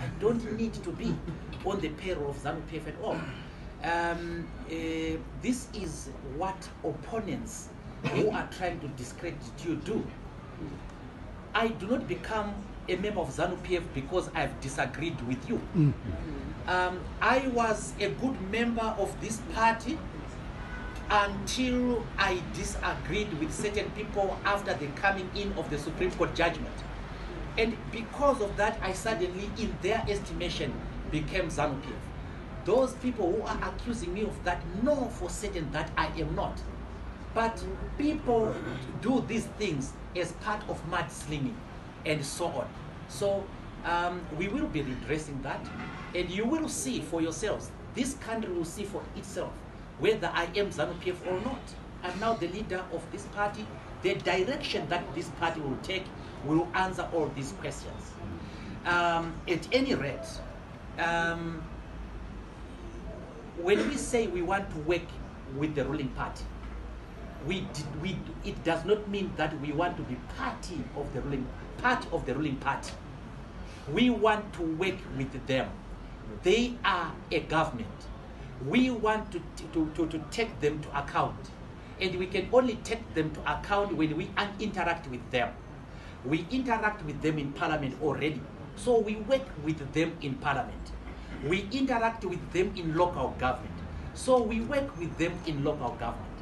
I don't need to be on the payroll of ZANU-PF at all. This is what opponents who are trying to discredit you do. I do not become a member of ZANU-PF because I've disagreed with you. I was a good member of this party until I disagreed with certain people after the coming in of the Supreme Court judgment. And because of that, I suddenly, in their estimation, became ZANU-PF. Those people who are accusing me of that know for certain that I am not. But people do these things as part of mudslinging and so on. So we will be redressing that, and you will see for yourselves. This country will see for itself whether I am ZANU-PF or not. I'm now the leader of this party. The direction that this party will take will answer all these questions. At any rate, when we say we want to work with the ruling party, it does not mean that we want to be part of the ruling party. We want to work with them. They are a government. We want to take them to account. And we can only take them to account when we interact with them. We interact with them in parliament already. So we work with them in parliament. We interact with them in local government. So we work with them in local government.